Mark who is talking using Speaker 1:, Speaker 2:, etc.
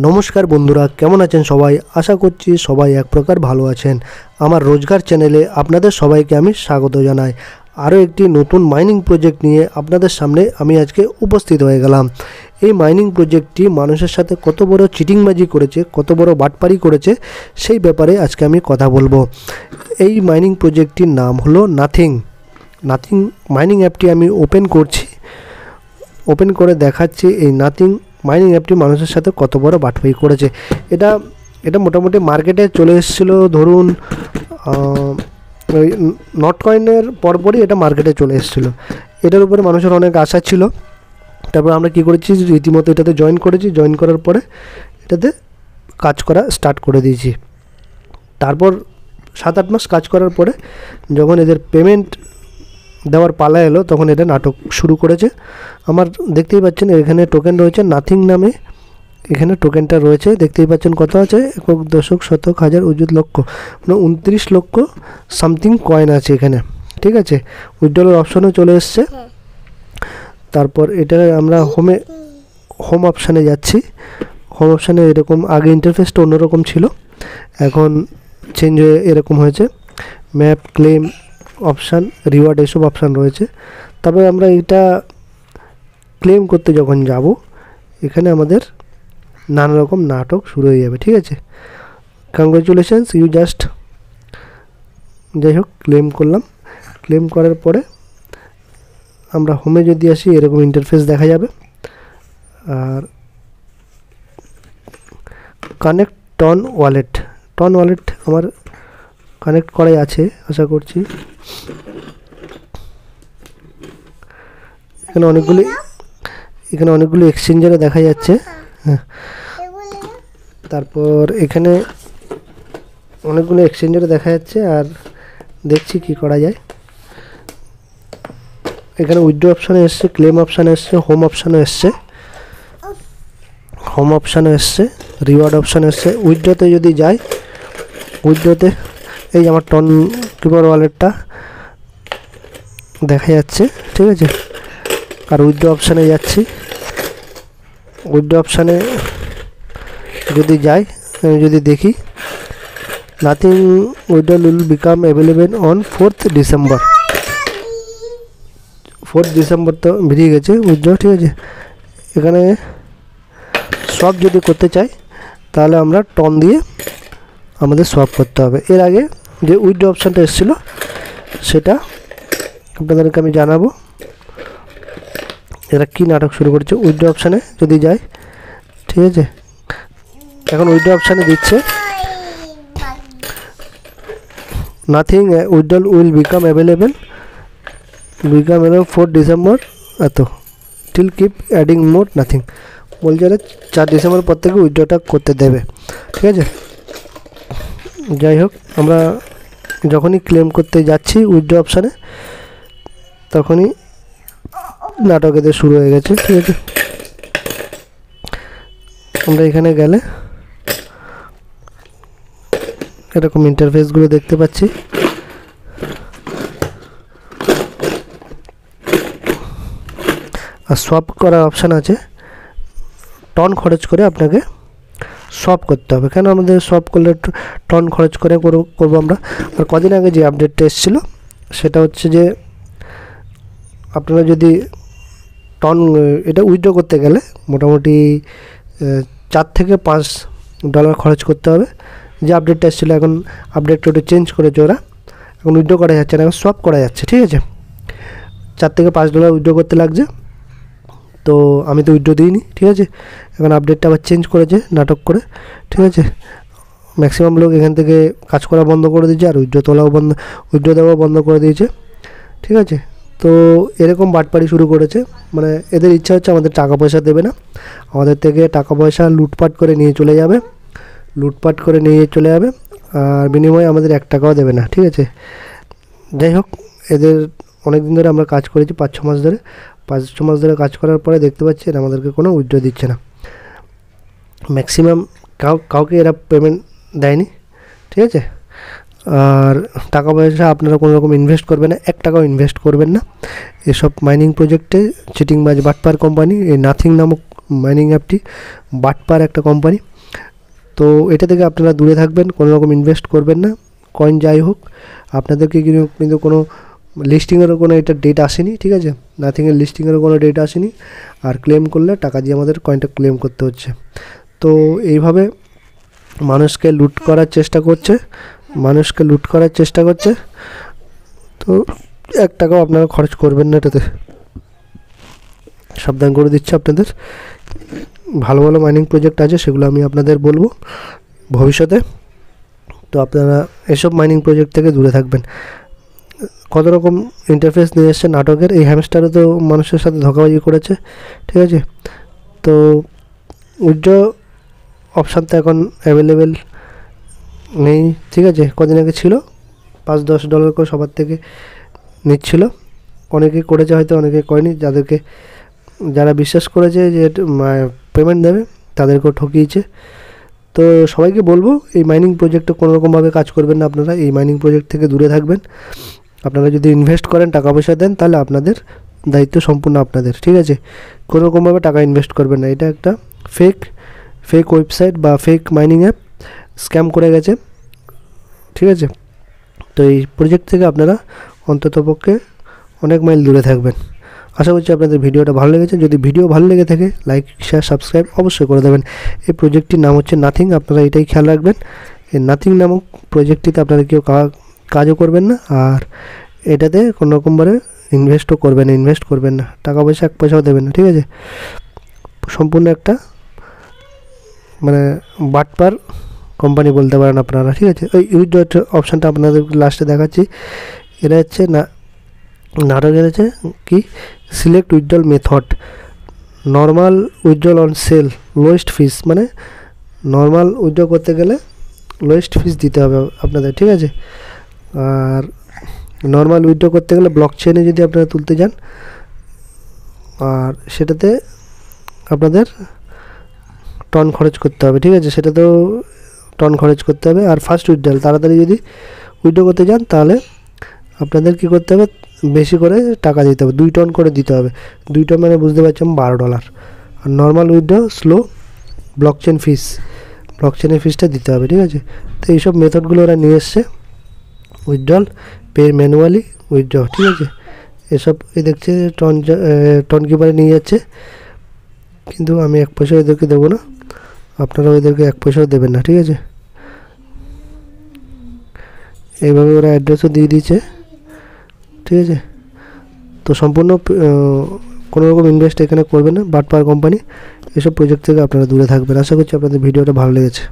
Speaker 1: নমস্কার বন্ধুরা, কেমন আছেন সবাই? আশা করছি সবাই এক প্রকার ভালো আছেন। আমার রোজগার চ্যানেলে আপনাদের সবাইকে আমি স্বাগত জানাই। আরও একটি নতুন মাইনিং প্রজেক্ট নিয়ে আপনাদের সামনে আমি আজকে উপস্থিত হয়ে গেলাম। এই মাইনিং প্রজেক্টটি মানুষের সাথে কত বড় চিটিংবাজি করেছে, কত বড় বাটপারি করেছে, সেই ব্যাপারে আজকে আমি কথা বলবো। এই মাইনিং প্রজেক্টটির নাম হলো নাথিং মাইনিং অ্যাপটি আমি ওপেন করে দেখাচ্ছি। এই নাথিং মাইনিং অ্যাপটি মানুষের সাথে কত বড় বাটপারি করেছে। এটা মোটামুটি মার্কেটে চলে এসেছিলো, ধরুন ওই নট কয়েনের পরপরই এটা মার্কেটে চলে এসেছিলো। এটার উপরে মানুষের অনেক আশা ছিল। তারপর আমরা কী করেছি, রীতিমতো এটাতে জয়েন করার পরে এটাতে কাজ করা স্টার্ট করে দিয়েছি। তারপর 7-8 মাস কাজ করার পরে যখন এদের পেমেন্ট দেওয়ার পালা এলো, তখন এটা নাটক শুরু করেছে। আমার দেখতেই পাচ্ছেন এখানে টোকেন রয়েছে নাথিং নামে। এখানে টোকেনটা রয়েছে, দেখতেই পাচ্ছেন কত আছে, একক, দশক, শতক, হাজার, অযুত, লক্ষ, মানে 29 লক্ষ সামথিং কয়েন আছে এখানে। ঠিক আছে, উইথড্রলের অপশানও চলে এসছে। তারপর এটা আমরা হোম অপশানে যাচ্ছি। হোম অপশানে এরকম, আগে ইন্টারফেসটা অন্যরকম ছিল, এখন চেঞ্জ হয়ে এরকম হয়েছে। ম্যাপ, ক্লেম অপশান, রিওয়ার্ড, এসব অপশান রয়েছে। তারপরে আমরা এটা ক্লেম করতে যখন যাব, এখানে আমাদের নানা রকম নাটক শুরু হয়ে যাবে। ঠিক আছে, কংগ্রাচুলেশনস ইউ জাস্ট, যাই হোক ক্লেম করলাম। ক্লেম করার পরে আমরা হোমে যদি আসি, এরকম ইন্টারফেস দেখা যাবে। আর কানেক্ট টন ওয়ালেট আমার কানেক্ট করাই আছে আশা করছি। এখানে অনেকগুলি এক্সচেঞ্জারে দেখা যাচ্ছে। হ্যাঁ, তারপর এখানে অনেকগুলো এক্সচেঞ্জারে দেখা যাচ্ছে। আর দেখছি কি করা যায়। এখানে উইথড্র অপশানে এসছে, ক্লেম অপশানে এসছে, হোম অপশানে এসছে, রিওয়ার্ড অপশানে এসছে। উইথড্রতে যদি যাই, উইথড্রতে এই যে আমার টন কিপার ওয়ালেটটা দেখা যাচ্ছে। ঠিক আছে, আর উইথড্র অপশানে যাচ্ছি। উইথড্র অপশানে যদি যাই, যদি দেখি, nothing withdrawal will become available on 4th December. 4th December তো বেরিয়ে গেছে উইথড্র। ঠিক আছে, এখানে সোয়াপ যদি করতে চাই, তাহলে আমরা টন দিয়ে আমাদের সোয়াপ করতে হবে। এর আগে যে উইথড্র অপশানটা এসেছিলো, সেটা আপনাদেরকে আমি জানাবো। এরা কি নাটক শুরু করেছে। উইথড্র অপশানে যদি যাই, ঠিক আছে, এখন উইথড্র অপশানে দিচ্ছে nothing withdrawal will become available 4th December এত till keep adding more nothing. বলছে 4 ডিসেম্বর পর থেকে উইথড্রটা করতে দেবে। ঠিক আছে, যাই হোক, আমরা যখনই ক্লেম করতে যাচ্ছি উইথড্র অপশানে, তখনই নাটক এদের শুরু হয়ে গেছে। ঠিক আছে, আমরা এখানে গেলে এরকম ইন্টারফেসগুলো দেখতে পাচ্ছি। আর সোয়াপ করার অপশান আছে। টন খরচ করে আপনাকে সোয়াপ করতে হবে। কেন আমাদের সোয়াপ করলে টন খরচ করে করবো আমরা। আর কদিন আগে যে আপডেটটা এসেছিলো, সেটা হচ্ছে যে আপনারা যদি টন এটা উইথড্র করতে গেলে মোটামুটি $4 থেকে $5 খরচ করতে হবে। যে আপডেটটা এসেছিলো, এখন আপডেটটা একটু চেঞ্জ করেছে ওরা। এখন উইথড্র করা যাচ্ছে না, এখন সোয়াপ করা যাচ্ছে। ঠিক আছে, $4 থেকে $5 উইথড্র করতে লাগছে। তো আমি তো উইথড্র দিইনি। ঠিক আছে, এখন আপডেটটা আবার চেঞ্জ করেছে নাটক করে। ঠিক আছে, ম্যাক্সিমাম লোক এখান থেকে কাজ করা বন্ধ করে দিয়েছে, আর উইথড্র দেওয়াও বন্ধ করে দিয়েছে। ঠিক আছে, তো এরকম বাটপাড়ি শুরু করেছে। মানে এদের ইচ্ছা হচ্ছে আমাদের টাকা পয়সা দেবে না, আমাদের থেকে টাকা পয়সা লুটপাট করে নিয়ে চলে যাবে, আর বিনিময়ে আমাদের 1 টাকাও দেবে না। ঠিক আছে, যাই হোক, এদের অনেক দিন ধরে আমরা কাজ করেছি, 5-6 মাস ধরে। 5-6 মাস ধরে কাজ করার পরে দেখতে পাচ্ছি এরা আমাদেরকে কোনো উইথড্র দিচ্ছে না। ম্যাক্সিমাম কাউকে এরা পেমেন্ট দেয়নি। ঠিক আছে, আর টাকা পয়সা আপনারা কোনো রকম ইনভেস্ট করবেন না, 1 টাকাও ইনভেস্ট করবেন না এসব মাইনিং প্রজেক্টে। চিটিংবাজ বাটপার কোম্পানি এই নাথিং নামক মাইনিং অ্যাপটি বাটপার একটা কোম্পানি। তো এটা থেকে আপনারা দূরে থাকবেন, কোনো রকম ইনভেস্ট করবেন না। কয়েন যাই হোক, আপনাদেরকে কিন্তু কোনো লিস্টিংয়েরও কোনো এটা ডেট আসেনি, ঠিক আছে, নাথিংয়ের লিস্টিংয়েরও কোনো ডেট আসেনি। আর ক্লেম করলে টাকা দিয়ে আমাদের কয়েনটা ক্লেম করতে হচ্ছে। তো এইভাবে মানুষকে লুট করার চেষ্টা করছে। তো 1 টাকাও আপনারা খরচ করবেন না এটাতে, সাবধান করে দিচ্ছি আপনাদের। ভালো ভালো মাইনিং প্রজেক্ট আছে, সেগুলো আমি আপনাদের বলবো ভবিষ্যতে। তো আপনারা এসব মাইনিং প্রজেক্ট থেকে দূরে থাকবেন। কত রকম ইন্টারফেস নিয়ে এসছে নাটকের, এই হ্যামস্টারও তো মানুষের সাথে ধোঁকাবাজি করেছে, ঠিক আছে। তো উইথড্র অপশান তো এখন অ্যাভেলেবেল নেই, ঠিক আছে। কদিন আগে ছিল, $5-10 করে সবার থেকে নিচ্ছিল। অনেকে করেছে হয়তো, অনেকে করেনি। যারা বিশ্বাস করেছে যে পেমেন্ট দেবে, তাদেরকেও ঠকিয়েছে। তো সবাইকে বলবো, এই মাইনিং প্রজেক্টে কোনো রকমভাবে কাজ করবেন না আপনারা, এই মাইনিং প্রজেক্ট থেকে দূরে থাকবেন। আপনারা যদি ইনভেস্ট করেন, টাকা পয়সা দেন, তাহলে আপনাদের দায়িত্ব সম্পূর্ণ আপনাদের, ঠিক আছে। কোনো রকমভাবে টাকা ইনভেস্ট করবেন না। এটা একটা ফেক ওয়েবসাইট বা ফেক মাইনিং অ্যাপ, স্ক্যাম করে গেছে, ঠিক আছে। তো এই প্রজেক্ট থেকে আপনারা অন্ততপক্ষে অনেক মাইল দূরে থাকবেন। আশা করছি আপনাদের ভিডিওটা ভালো লেগেছে। যদি ভিডিও ভালো লেগে থাকে, লাইক, শেয়ার, সাবস্ক্রাইব অবশ্যই করে দেবেন। এই প্রজেক্টটির নাম হচ্ছে নাথিং, আপনারা এটাই খেয়াল রাখবেন। এই নাথিং নামক প্রজেক্টটিতে আপনারা কেউ কাজও করবেন না, আর এটাতে কোনো রকমভাবে ইনভেস্ট করবেন না, টাকা পয়সা 1 পয়সাও দেবেন না, ঠিক আছে। সম্পূর্ণ একটা মানে বাটপার কোম্পানি বলতে পারেন আপনারা, ঠিক আছে। ওই উইথড্র অপশানটা আপনাদের লাস্টে দেখাচ্ছি। এটা হচ্ছে নাটকের হচ্ছে কি, select withdrawal method, normal withdrawal on sale, lowest fees, মানে নর্মাল উইথড্র করতে গেলে লোয়েস্ট ফিস দিতে হবে আপনাদের, ঠিক আছে। আর নর্মাল উইথড্র করতে গেলে ব্লক চেইনে যদি আপনারা তুলতে যান, আর সেটাতে আপনাদের টন খরচ করতে হবে, ঠিক আছে, সেটাতেও টন খরচ করতে হবে। আর ফার্স্ট উইথড্রল, তাড়াতাড়ি যদি উইথড্র করতে যান, তাহলে আপনাদের কী করতে হবে, বেশি করে টাকা দিতে হবে, 2 টন করে দিতে হবে। 2 টন মানে বুঝতে পারছেন $12। আর নর্মাল উইথড্র স্লো, ব্লকচেনের ফিসটা দিতে হবে, ঠিক আছে। তো এইসব মেথডগুলো ওরা নিয়ে এসছে, উইথড্রল, পে ম্যানুয়ালি, উইথড্র, ঠিক আছে। এসব দেখছে টন কিপারে নিয়ে যাচ্ছে, কিন্তু আমি 1 পয়সা ওদেরকে দেবো না, আপনারা ওদেরকে 1 পয়সাও দেবেন না, ঠিক আছে। এইভাবে ওরা অ্যাড্রেসও দিয়ে দিয়েছে, ঠিক আছে। তো সম্পূর্ণ কোনো রকম ইনভেস্ট এখানে করবেন না, বাটপার কোম্পানি। এসব প্রজেক্ট থেকে আপনারা দূরে থাকবেন। আশা করছি আপনাদের ভিডিওটা ভালো লেগেছে।